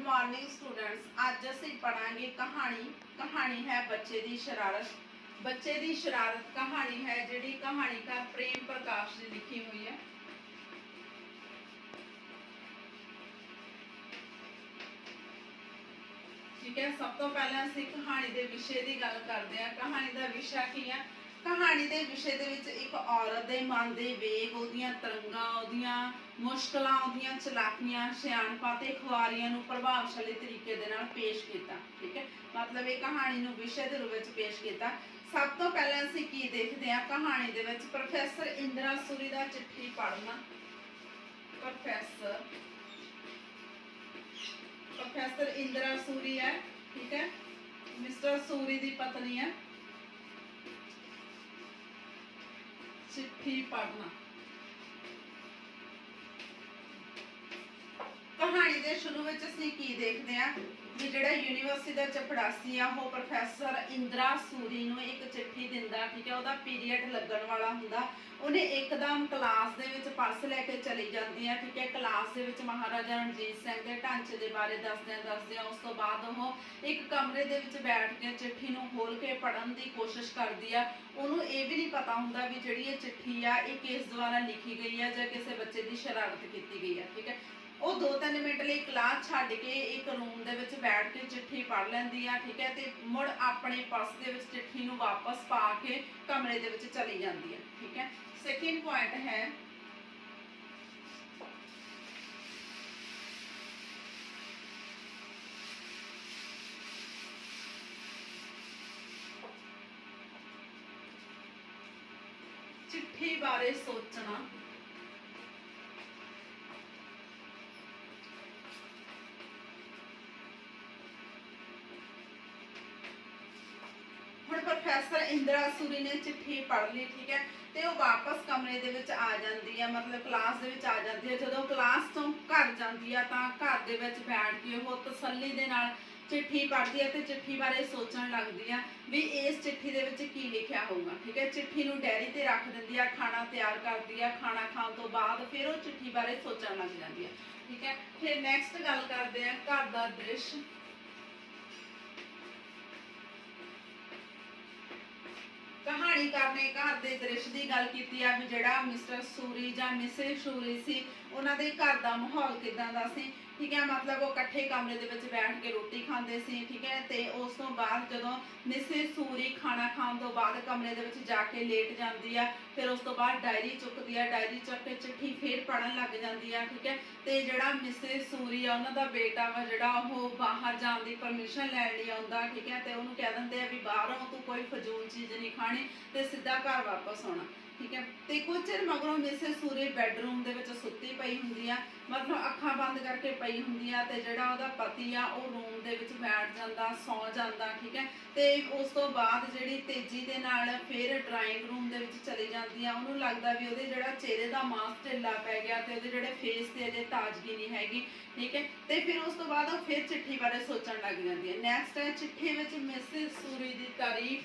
Good morning students. अज असीं पढ़ांगे कहानी। कहानी है बच्चे दी शरारत। बच्चे दी शरारत कहानी है जिहड़ी कहानीकार प्रेम प्रकाश ने लिखी हुई है। ठीक है, सब तो पहले असीं कहानी दे विषय की गल करते हैं। कहानी का विषय की है? कहानी के विषय दे विच एक औरत के मन के वेग, उहदियां तरंगां, उहदियां मुश्किलां, उहदियां चलाकियां, सियाणपां ते खुआरियां नूं प्रभावशाली तरीके दे नाल पेश किया। ठीक है, मतलब ये कहानी नूं विषय के रूप में पेश किया। सब तो पहले असीं की देखते हैं कहानी दे विच प्रोफैसर इंदिरा सूरी दा चिट्ठी पढ़ना। प्रोफैसर इंदिरा सूरी है। ठीक है, मिस्टर सूरी दी पत्नी है। चिट्ठी पढ़ना। कहानी के शुरू में असीं की देखते हैं कि जिहड़ा यूनीवर्सिटी का चपड़ासी आ वो प्रोफैसर इंदिरा सूरी नूं एक चिट्ठी दिंदा। ठीक है, उहदा पीरीयड लगन वाला हुंदा। उन्हें एकदम क्लास दे विच पर्स लैके चली जाती है। ठीक है, क्लास दे विच महाराजा रणजीत सिंह के ढांचे के बारे दसदियां उस तो बाद वो एक कमरे दे विच बैठ के चिट्ठी नूं खोल के पढ़न की कोशिश करती है। उन्होंने ये भी नहीं पता हुंदा भी जिहड़ी ये चिट्ठी आ ये किस द्वारा लिखी गई है या किसी बच्चे की शरारत की गई है। ठीक है, वो 2-3 मिनट लिए क्लास छड्ड के एक रूम दे विच बैठ के चिट्ठी पढ़ लैंदी है। ठीक है, तो मुड़ अपने पर्स दे विच चिट्ठी नूं वापस पा के कमरे दे विच चली जाती है। ठीक है, सेकेंड पॉइंट है चिट्ठी बारे सोचना। प्रोफैसर इंदिरा सूरी ने चिट्ठी पढ़ ली। ठीक है, तो वो वापस कमरे दे विच आ जाती है, मतलब क्लास दे विच आ जाती है। जो क्लास तो घर जाती है तो घर दे विच बैठ के वो तसल्ली दे नाल चिट्ठी पढ़ती है तो चिट्ठी बारे सोचण लगती है भी इस चिट्ठी दे विच की लिखिया होगा। ठीक है, चिट्ठी नूं डैरी ते रख दिंदी है, खाना तैयार करती है, खाना खाण तो बाद फिर वो चिट्ठी बारे सोचण लग जाती है। ठीक है, फिर नैक्सट गल करते हैं घर का दृश्य। कहानीकार ने घर के दृश्य की गल की है भी जिहड़ा मिस्टर सूरी या मिसेज सूरी सी उन्हां दे घर का माहौल किदां दा सी। ठीक है, मतलब वो कट्ठे कमरे दे विच बैठ के रोटी खांदे सी। ठीक है, तो उस तो बाद जदों मिसेज सूरी खाना खाण तो बाद कमरे दे विच जाके लेट जाती है, फिर उस तो बाद डायरी चुकती है, डायरी चुक के चिट्ठी फिर पढ़न लग जाती है। ठीक है, तो जिहड़ा मिसेज सूरी आ उन्हां दा बेटा वा जिहड़ा वो बाहर जाण दी परमिशन लैण लई आउंदा। ठीक है, तो उहनूं कह दिंदे आ भी बाहरों तू कोई फजूल चीज़ नहीं खानी ते सीधा घर वापस आना। ठीक है, तो कुछ चिर मगरों मिसेज सूरी बैडरूम दे विच सुत्ती पई हुंदी आ, मतलब अखां बंद करके पई हुंदी आ, ते जिहड़ा उहदा पति आ वो रूम दे विच बैठ जांदा, सौ जांदा। ठीक है, तो उस तो बाद जिहड़ी तेजी दे नाल फिर ड्राइंग रूम दे विच चली जांदी आ। उहनूं लगदा भी उहदे जिहड़ा चेहरे दा मांस ढिल्ला पै गया ते उहदे जिहड़े फेस ते अजे ताजगी नहीं हैगी। ठीक है, तो फिर उस तो बाद वो फिर चिट्ठी बारे सोचण लग जांदी है। नैक्सट है चिट्ठी विच मिसेज सूरी दी तारीफ।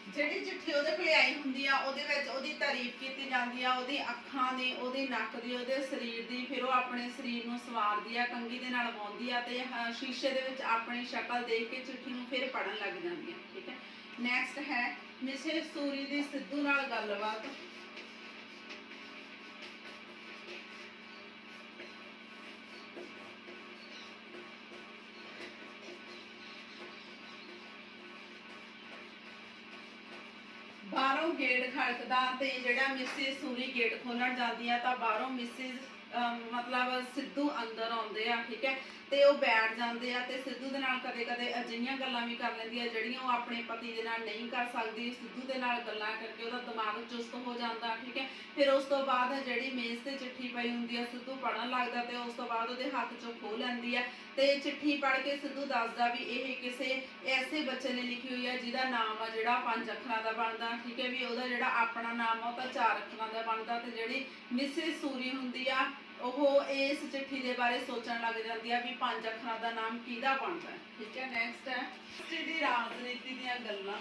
जिहड़ी चिट्ठी उहदे कोल आई हुंदी आ उहदे विच उहदी तारीफ कीती जांदी आ, उहदी अखां दी, उहदी नक दी, उहदे शरीर दी। फिर वो अपने शरीर नूं सवारदी आ, कंघी दे नाल वाउंदी आ ते शीशे दे विच अपनी शक्ल देख के चिट्ठी नूं फिर पढ़न लग जांदी आ। ठीक है, नैक्सट है मिसेज सूरी दी सिद्धू नाल गलबात। बाहरों गेट खड़कदा ते जिहड़ा मिसेज सूरी गेट खोलण जाती है तो बाहरों मिसेज मतलब सिद्धू अंदर आउंदे आ। ठीक है, तो वो बैठ जाते हैं तो सिद्धू दे नाल कदे कदे अजिहियां गल्लां भी कर लैंदी है जिहड़ियां वो अपने पति दे नाल नहीं कर सकदी। सिद्धू दे नाल गल्लां करके उसदा दिमाग चुस्त हो जाता। ठीक है, फिर उस तो बाद जिहड़ी मेज़ ते चिट्ठी पई हुंदी है सिद्धू पढ़न लगदा ते उस तो बाद उहदे हत्थ चों खोह लैंदी है ते चिट्ठी पढ़ के सिद्धू दसदा भी ये किसी ऐसे बच्चे ने लिखी हुई है जिहदा नाम आ जिहड़ा 5 अखरां दा बनदा। ठीक है, भी उहदा जिहड़ा अपना नाम आ ओह तां 4 अखरां दा बनदा ते जिहड़ी मिसेज सूरी हुंदी आ ਉਹ ਇਸ ਚਿੱਠੀ ਦੇ ਬਾਰੇ ਸੋਚਣ ਲੱਗ ਜਾਂਦੀ ਆ ਵੀ 5 ਅੱਖਰਾਂ ਦਾ ਨਾਮ ਕਿਹਦਾ ਬਣਦਾ ਹੈ। ਠੀਕ ਹੈ, ਨੈਕਸਟ ਹੈ ਜਿਹੜੀ ਰਾਜਨੀਤੀ ਦੀਆਂ ਗੱਲਾਂ।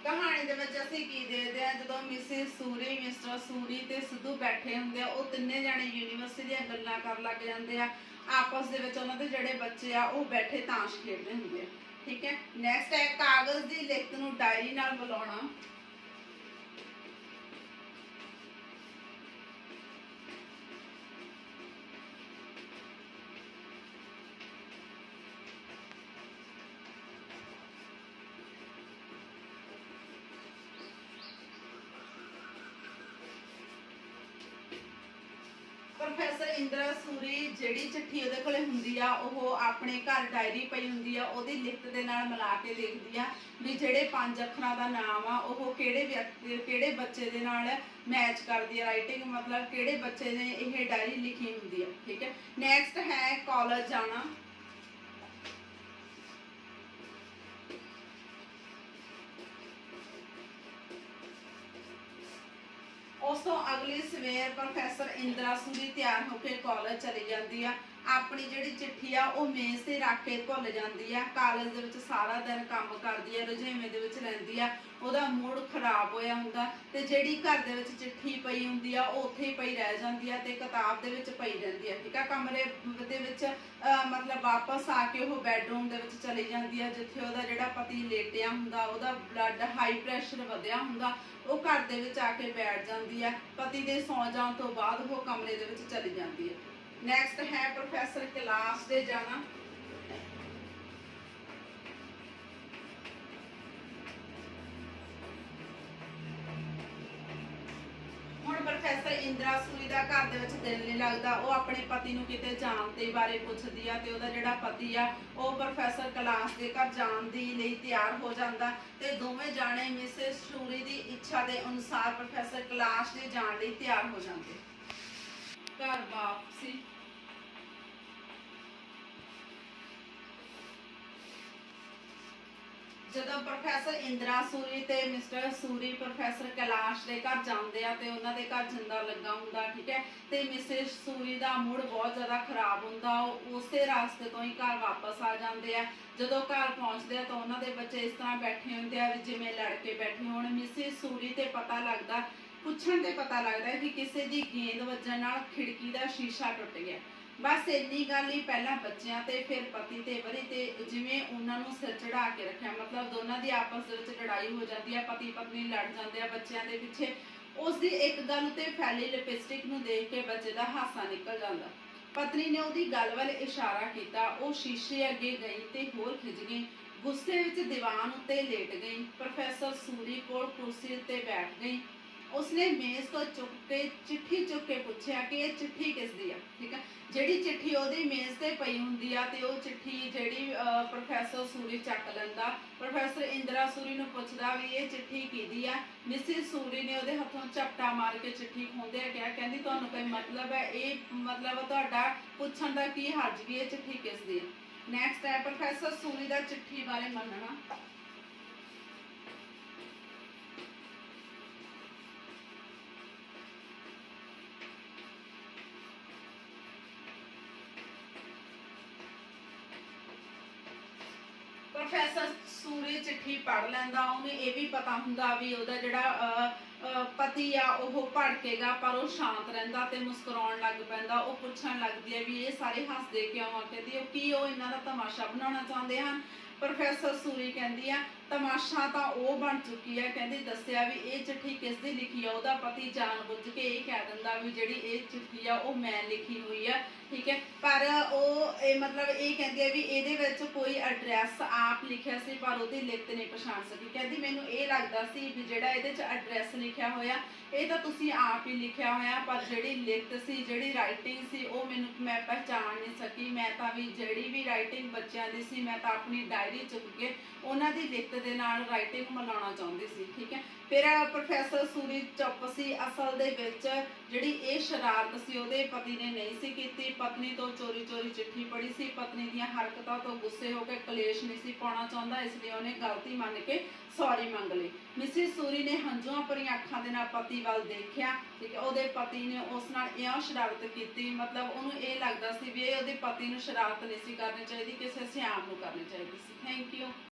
ਕਹਾਣੀ ਦੇ ਵਿੱਚ ਅਸੀਂ ਕੀ ਦੇਖਦੇ ਆ, ਜਦੋਂ ਮਿਸਿਸ ਸੂਰੀ, ਮਿਸਟਰ ਸੂਰੀ ਤੇ ਸਿੱਧੂ ਬੈਠੇ ਹੁੰਦੇ ਆ, ਉਹ ਤਿੰਨੇ ਜਾਣੇ ਯੂਨੀਵਰਸਿਟੀ ਦੀਆਂ ਗੱਲਾਂ ਕਰਨ ਲੱਗ ਜਾਂਦੇ ਆ। ਆਪਸ ਦੇ ਵਿੱਚ ਉਹਨਾਂ ਦੇ ਜਿਹੜੇ ਬੱਚੇ ਆ ਉਹ ਬੈਠੇ ਤਾਸ਼ ਖੇਡਦੇ ਹੁੰਦੇ ਆ। ਠੀਕ ਹੈ, ਨੈਕਸਟ ਹੈ ਕਾਗਜ਼ ਦੀ ਲਿਖਤ ਨੂੰ ਡਾਇਰੀ ਨਾਲ ਮਿਲਾਉਣਾ। ਪ੍ਰੋਫੈਸਰ ਇੰਦਰਾ ਸੂਰੀ ਜਿਹੜੀ ਚਿੱਠੀ ਉਹਦੇ ਕੋਲੇ ਹੁੰਦੀ ਆ, ਉਹ ਆਪਣੇ ਘਰ ਡਾਇਰੀ ਪਈ ਹੁੰਦੀ ਆ, ਉਹਦੀ ਲਿਖਤ ਦੇ ਨਾਲ ਮਿਲਾ ਕੇ ਦੇਖਦੀ ਆ ਵੀ ਜਿਹੜੇ 5 ਅੱਖਰਾਂ ਦਾ ਨਾਮ ਆ ਉਹ ਕਿਹੜੇ ਵਿਅਕਤੀ, ਕਿਹੜੇ ਬੱਚੇ ਦੇ ਨਾਲ ਮੈਚ ਕਰਦੀ ਆ। ਰਾਈਟਿੰਗ ਮਤਲਬ ਕਿਹੜੇ ਬੱਚੇ ਨੇ ਇਹ ਡਾਇਰੀ ਲਿਖੀ ਹੁੰਦੀ ਆ। ਠੀਕ ਹੈ, ਨੈਕਸਟ ਹੈ ਕਾਲਜ ਜਾਣਾ। ਉਸ ਤੋਂ ਅਗਲੀ ਸਵੇਰ ਪ੍ਰੋਫੈਸਰ ਇੰਦਰਾ ਸੂਰੀ ਤਿਆਰ ਹੋ ਕੇ ਕਾਲਜ ਚਲੀ ਜਾਂਦੀ ਆ। ਆਪਣੀ ਜਿਹੜੀ ਚਿੱਠੀ ਆ ਉਹ ਮੇਜ਼ ਤੇ ਰੱਖ ਕੇ ਭੁੱਲ ਜਾਂਦੀ ਆ। ਕਾਲਜ ਦੇ ਵਿੱਚ ਸਾਰਾ ਦਿਨ ਕੰਮ ਕਰਦੀ ਆ, ਰੁਝੇਵੇਂ ਦੇ ਵਿੱਚ ਰਹਿੰਦੀ ਆ, ਉਹਦਾ ਮੂਡ ਖਰਾਬ ਹੋਇਆ ਹੁੰਦਾ ਤੇ ਜਿਹੜੀ ਘਰ ਦੇ ਵਿੱਚ ਚਿੱਠੀ ਪਈ ਹੁੰਦੀ ਆ ਉਹ ਉੱਥੇ ਹੀ ਪਈ ਰਹਿ ਜਾਂਦੀ ਆ ਤੇ ਕਿਤਾਬ ਦੇ ਵਿੱਚ ਪਈ ਰਹਿੰਦੀ ਆ। ਠੀਕ ਆ, ਕਮਰੇ ਦੇ ਵਿੱਚ ਮਤਲਬ ਵਾਪਸ ਆ ਕੇ ਉਹ ਬੈਡਰੂਮ ਦੇ ਵਿੱਚ ਚਲੀ ਜਾਂਦੀ ਆ, ਜਿੱਥੇ ਉਹਦਾ ਜਿਹੜਾ ਪਤੀ ਲੇਟਿਆ ਹੁੰਦਾ, ਉਹਦਾ ਬਲੱਡ ਹਾਈ ਪ੍ਰੈਸ਼ਰ ਵਧਿਆ ਹੁੰਦਾ। ਉਹ ਘਰ ਦੇ ਵਿੱਚ ਆ ਕੇ ਬੈਠ ਜਾਂਦੀ ਆ। ਪਤੀ ਦੇ ਸੌਂ ਜਾਣ ਤੋਂ ਬਾਅਦ ਉਹ ਕਮਰੇ ਦੇ ਵਿੱਚ ਚਲੀ ਜਾਂਦੀ ਹੈ। ਨੈਕਸਟ ਹੈ ਪ੍ਰੋਫੈਸਰ ਕਲਾਸ ਦੇ ਜਾਣਾ। ਹੁਣ ਪ੍ਰੋਫੈਸਰ ਇੰਦਰਾ ਸੂਰੀ ਦਾ ਘਰ ਦੇ ਵਿੱਚ ਦਿਲ ਨਹੀਂ ਲੱਗਦਾ। ਉਹ ਆਪਣੇ ਪਤੀ ਨੂੰ ਕਿਤੇ ਜਾਣ ਦੇ ਬਾਰੇ ਪੁੱਛਦੀ ਆ ਤੇ ਉਹਦਾ ਜਿਹੜਾ ਪਤੀ ਆ ਉਹ ਪ੍ਰੋਫੈਸਰ ਕਲਾਸ ਦੇ ਘਰ ਜਾਣ ਦੇ ਲਈ ਤਿਆਰ ਹੋ ਜਾਂਦਾ ਤੇ ਦੋਵੇਂ ਜਾਣੇ ਮਿਸਿਸ ਸੂਰੀ ਦੀ ਇੱਛਾ ਦੇ ਅਨੁਸਾਰ ਪ੍ਰੋਫੈਸਰ ਕਲਾਸ ਦੇ ਜਾਣ ਲਈ ਤਿਆਰ ਹੋ ਜਾਂਦੇ। ਘਰ ਵਾਪਸੀ। ਜਦੋਂ ਪ੍ਰੋਫੈਸਰ ਇੰਦਰਾ ਸੂਰੀ ਤੇ ਮਿਸਟਰ ਸੂਰੀ ਪ੍ਰੋਫੈਸਰ ਕੈਲਾਸ਼ ਦੇ ਘਰ ਜਾਂਦੇ ਆ ਤੇ ਉਹਨਾਂ ਦੇ ਘਰ ਜਿੰਦਾ ਲੱਗਾ ਹੁੰਦਾ। ਠੀਕ ਹੈ, ਤੇ ਮਿਸਿਸ ਸੂਰੀ ਦਾ ਮੂਡ ਬਹੁਤ ਜ਼ਿਆਦਾ ਖਰਾਬ ਹੁੰਦਾ। ਉਹ ਉਸੇ ਰਾਸਤੇ ਤੋਂ ਹੀ ਘਰ ਵਾਪਸ ਆ ਜਾਂਦੇ ਆ। ਜਦੋਂ ਘਰ ਪਹੁੰਚਦੇ ਆ ਤਾਂ ਉਹਨਾਂ ਦੇ ਬੱਚੇ ਇਸ ਤਰ੍ਹਾਂ ਬੈਠੇ ਹੁੰਦੇ ਆ ਜਿਵੇਂ ਲੜ ਕੇ ਬੈਠੇ ਹੋਣ। ਮਿਸਿਸ ਸੂਰੀ ਤੇ ਪਤਾ ਲੱਗਦਾ, ਪੁੱਛਣ ਤੇ ਪਤਾ ਲੱਗਦਾ ਕਿ ਕਿਸੇ ਦੀ ਗੇਂਦ ਵੱਜਣ ਨਾਲ ਖਿੜਕੀ ਦਾ ਸ਼ੀਸ਼ਾ ਟੁੱਟ ਗਿਆ। ਬਸ ਇੰਨੀ ਗੱਲ ਹੀ, ਪਹਿਲਾਂ ਬੱਚਿਆਂ ਤੇ ਫਿਰ ਪਤੀ ਤੇ ਵਰੀ ਤੇ ਜਿਵੇਂ ਉਹਨਾਂ ਨੂੰ ਸਿਰ ਚੜਾ ਕੇ ਰੱਖਿਆ। ਮਤਲਬ ਦੋਨਾਂ ਦੀ ਆਪਸ ਦੇ ਵਿੱਚ ਲੜਾਈ ਹੋ ਜਾਂਦੀ ਆ, ਪਤੀ ਪਤਨੀ ਲੜ ਜਾਂਦੇ ਆ ਬੱਚਿਆਂ ਦੇ ਪਿੱਛੇ। ਉਸ ਦੀ ਇੱਕ ਗੱਲ ਤੇ ਫੈਲੀ ਲਿਪਸਟਿਕ ਨੂੰ ਦੇਖ ਕੇ ਬੱਚੇ ਦਾ ਹਾਸਾ ਨਿਕਲ ਜਾਂਦਾ। ਪਤਨੀ ਨੇ ਉਹਦੀ ਗੱਲ ਵੱਲ ਇਸ਼ਾਰਾ ਕੀਤਾ। ਉਹ ਸ਼ੀਸ਼ੇ ਅੱਗੇ ਗਈ ਤੇ ਹੋਰ ਖਿੱਚ ਗਈ। ਗੁੱਸੇ ਵਿੱਚ ਦੀਵਾਨ ਉੱਤੇ ਲੇਟ ਗਈ। ਪ੍ਰੋਫੈਸਰ ਸੂਰੀ ਕੋਲ ਕੁਰਸੀ ਉੱਤੇ ਬੈਠ ਗਈ। ਉਸਨੇ ਮੇਜ਼ ਤੋਂ ਚਿੱਠੀ ਚੁੱਕ ਕੇ ਪੁੱਛਿਆ ਕਿ ਇਹ ਚਿੱਠੀ ਕਿਸ ਦੀ ਆ। ਠੀਕ ਹੈ, ਜਿਹੜੀ ਚਿੱਠੀ ਉਹਦੀ ਮੇਜ਼ ਤੇ ਪਈ ਹੁੰਦੀ ਆ ਤੇ ਉਹ ਚਿੱਠੀ ਜਿਹੜੀ ਪ੍ਰੋਫੈਸਰ ਸੂਰੀ ਚੱਕ ਲੈਂਦਾ। ਪ੍ਰੋਫੈਸਰ ਇੰਦਰਾ ਸੂਰੀ ਨੂੰ ਪੁੱਛਦਾ ਵੀ ਇਹ ਚਿੱਠੀ ਕਿਹਦੀ ਆ। ਮਿਸਿਸ ਸੂਰੀ ਨੇ ਉਹਦੇ ਹੱਥੋਂ ਝਪਟਾ ਮਾਰ ਕੇ ਚਿੱਠੀ ਖੋਹਦਿਆਂ ਕਿਹਾ, ਕਹਿੰਦੀ ਤੁਹਾਨੂੰ ਕੋਈ ਮਤਲਬ ਹੈ? ਇਹ ਮਤਲਬ ਤੁਹਾਡਾ ਪੁੱਛਣ ਦਾ ਕੀ ਹਰਜ ਵੀ ਇਹ ਚਿੱਠੀ ਕਿਸ ਦੀ ਆ। ਨੈਕਸਟ ਹੈ ਪ੍ਰੋਫੈਸਰ ਸੂਰੀ ਦਾ ਚਿੱਠੀ ਬਾਰੇ ਮੰਨਣਾ। ਪ੍ਰੋਫੈਸਰ ਸੂਰੀ ਚਿੱਠੀ ਪੜ੍ਹ ਲੈਂਦਾ। ਉਹਨੂੰ ਇਹ ਵੀ ਪਤਾ ਹੁੰਦਾ ਵੀ ਉਹਦਾ ਜਿਹੜਾ ਪਤੀ ਆ ਉਹ ਭੜਕੇਗਾ, ਪਰ ਉਹ ਸ਼ਾਂਤ ਰਹਿੰਦਾ ਤੇ ਮੁਸਕਰਾਉਣ ਲੱਗ ਪੈਂਦਾ। ਉਹ ਪੁੱਛਣ ਲੱਗਦੀ ਹੈ ਵੀ ਇਹ ਸਾਰੇ ਹੱਸਦੇ ਕਿਉਂ ਆ। ਕਹਿੰਦੀ ਕੀ ਉਹ ਇਹਨਾਂ ਦਾ ਤਮਾਸ਼ਾ ਬਣਾਉਣਾ ਚਾਹੁੰਦੇ ਹਨ। ਪ੍ਰੋਫੈਸਰ ਸੂਰੀ ਕਹਿੰਦੀ ਆ ਤਮਾਸ਼ਾ ਤਾਂ ਉਹ ਬਣ ਚੁੱਕੀ ਹੈ। ਕਹਿੰਦੀ ਦੱਸਿਆ ਵੀ ਇਹ ਚਿੱਠੀ ਕਿਸ ਦੀ ਲਿਖੀ ਆ। ਉਹਦਾ ਪਤੀ ਜਾਣ ਬੁੱਝ ਕੇ ਇਹ ਕਹਿ ਦਿੰਦਾ ਵੀ ਜਿਹੜੀ ਇਹ ਚਿੱਠੀ ਆ ਉਹ ਮੈਂ ਲਿਖੀ ਹੋਈ ਆ। ਠੀਕ ਹੈ, ਪਰ ਉਹ ਮਤਲਬ ਇਹ ਕਹਿੰਦੀ ਹੈ ਵੀ ਇਹਦੇ ਵਿੱਚ ਕੋਈ ਐਡਰੈਸ ਆਪ ਲਿਖਿਆ ਸੀ ਪਰ ਉਹਦੀ ਲਿਖਤ ਨਹੀਂ ਪਛਾਣ ਸਕੀ। ਕਹਿੰਦੀ ਮੈਨੂੰ ਇਹ ਲੱਗਦਾ ਸੀ ਵੀ ਜਿਹੜਾ ਇਹਦੇ 'ਚ ਐਡਰੈਸ ਲਿਖਿਆ ਹੋਇਆ ਇਹ ਤਾਂ ਤੁਸੀਂ ਆਪ ਹੀ ਲਿਖਿਆ ਹੋਇਆ, ਪਰ ਜਿਹੜੀ ਲਿਖਤ ਸੀ, ਜਿਹੜੀ ਰਾਈਟਿੰਗ ਸੀ ਉਹ ਮੈਂ ਪਹਿਚਾਣ ਨਹੀਂ ਸਕੀ। ਮੈਂ ਤਾਂ ਵੀ ਜਿਹੜੀ ਵੀ ਰਾਈਟਿੰਗ ਬੱਚਿਆਂ ਦੀ ਸੀ ਮੈਂ ਤਾਂ ਆਪਣੀ ਡਾਇਰੀ ਚੁੱਕ ਕੇ ਉਹਨਾਂ ਦੀ ਲਿਖਤ ਦੇ ਨਾਲ ਰਾਈਟਿੰਗ ਮਿਲਾਉਣਾ ਚਾਹੁੰਦੀ ਸੀ, ਠੀਕ ਹੈ। ਫਿਰ ਪ੍ਰੋਫੈਸਰ ਸੂਰੀ ਚੁੱਪ ਸੀ। ਅਸਲ ਦੇ ਵਿੱਚ ਜਿਹੜੀ ਇਹ ਸ਼ਰਾਰਤ ਸੀ ਉਹਦੇ ਪਤੀ ਨੇ ਨਹੀਂ ਸੀ ਕੀਤੀ। ਪਤਨੀ ਤੋਂ ਚੋਰੀ ਚੋਰੀ ਚਿੱਠੀ ਪੜ੍ਹੀ ਸੀ। ਪਤਨੀ ਦੀਆਂ ਹਰਕਤਾਂ ਤੋਂ ਗੁੱਸੇ ਹੋ ਕੇ ਕਲੇਸ਼ ਨਹੀਂ ਸੀ ਪਾਉਣਾ ਚਾਹੁੰਦਾ, ਇਸ ਲਈ ਉਹਨੇ ਗਲਤੀ ਮੰਨ ਕੇ ਸੌਰੀ ਮੰਗ ਲਈ। ਮਿਸਿਸ ਸੂਰੀ ਨੇ ਹੰਝੂਆਂ ਭਰੀਆਂ ਅੱਖਾਂ ਦੇ ਨਾਲ ਪਤੀ ਵੱਲ ਦੇਖਿਆ, ਠੀਕ ਹੈ। ਉਹਦੇ ਪਤੀ ਨੇ ਉਸ ਨਾਲ ਇਉਂ ਸ਼ਰਾਰਤ ਕੀਤੀ, ਮਤਲਬ ਉਹਨੂੰ ਇਹ ਲੱਗਦਾ ਸੀ ਵੀ ਇਹ ਉਹਦੇ ਪਤੀ ਨੂੰ ਸ਼ਰਾਰਤ ਨਹੀਂ ਸੀ ਕਰਨੀ ਚਾਹੀਦੀ, ਕਿਸੇ ਸਿਆਣ ਨੂੰ ਕਰਨੀ ਚਾਹੀਦੀ ਸੀ। Thank you.